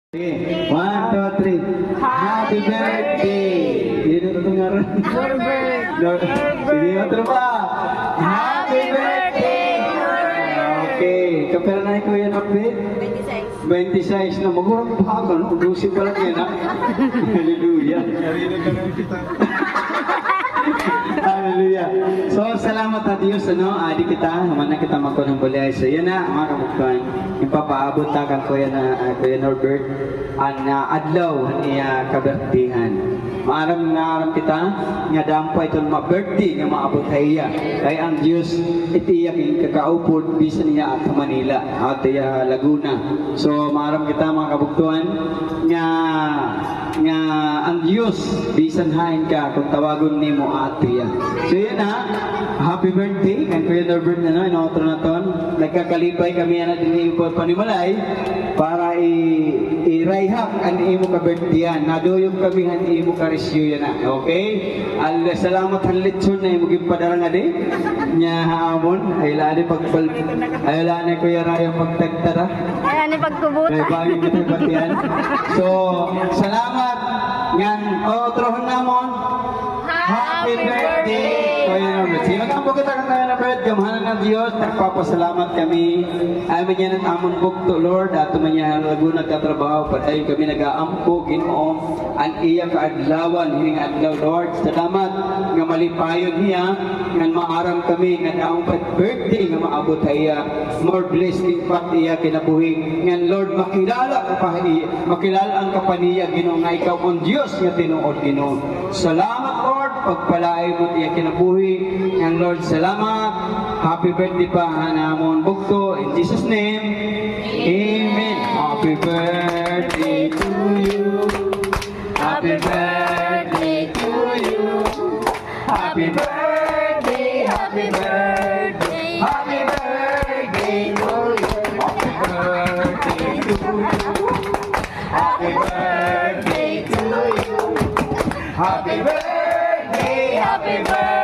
Okay. 1, 2, 3. Happy birthday! Yun ang tungaran. Sige, otro pa. Happy birthday! Okay. Kapera na ikaw yan, Akbit? 26 na. Magurang pa no? Udusin pa lang yan, ha? Hallelujah. Hallelujah. So, salamat na Diyos, ano? Adi kita, naman na kita magkunang bulay. So, yan na, mga kabuktuan. Yung papaabot na kang Kuya Norbert, ang adlaw niya kabertihan. Maaram kita, nga dampo ito ma-birthday nga maabot kaya. Kaya ang Diyos, itiyak yung kakaupod, bisa niya at Manila, at Laguna. So, maaram kita, mga kabuktuan, nga ang Diyos, bisan hain ka kung tawagon ni mo atiya. So yun ha, happy birthday kay Kuya Norbert na no, inotro na ton. Nagkakalipay kami na din yung panimalay para i-rayhak ang imo ka-birthdayan. Naduyog kami ang imo ka-rescue yan na. Okay? Salamat ang litson na imo gipadara nga di. Nya haamon, ay lani pagpal, ay lani Kuya Raya pagtagtara. Ay lani pagkubuta. Ay bagay kita patian. So, salamat. Yan, trohon namon. Happy birthday! Kuya Norbert. Sino nga po kita kang Norbert? Gamahanan ng Diyos. Nagpapasalamat kami. Ay man yan ang amon bukto, Lord. Ato man yan Laguna nagkatrabaho. Patayin kami nag-aampo, ginoom. Ang iya kaadlawan, hining adlaw, Lord. Salamat nga malipayon niya. Nga maaram kami. Nga naong birthday nga maabot iya. More blessing pa iya kinabuhi. Nga Lord, makilala ka pa iya. Makilala ang kapaniya, ginoong nga ikaw ang Diyos nga tinuod, ginoong. Salamat, Lord. Pagpalaay mo tiyak kinabuhi ng Lord, salamat. Happy birthday pa namon bukto in Jesus name, amen. Happy birthday to you, happy birthday to you, happy birthday, happy birthday, happy birthday to you, happy birthday to you, happy birthday to you, happy birthday. Happy birthday.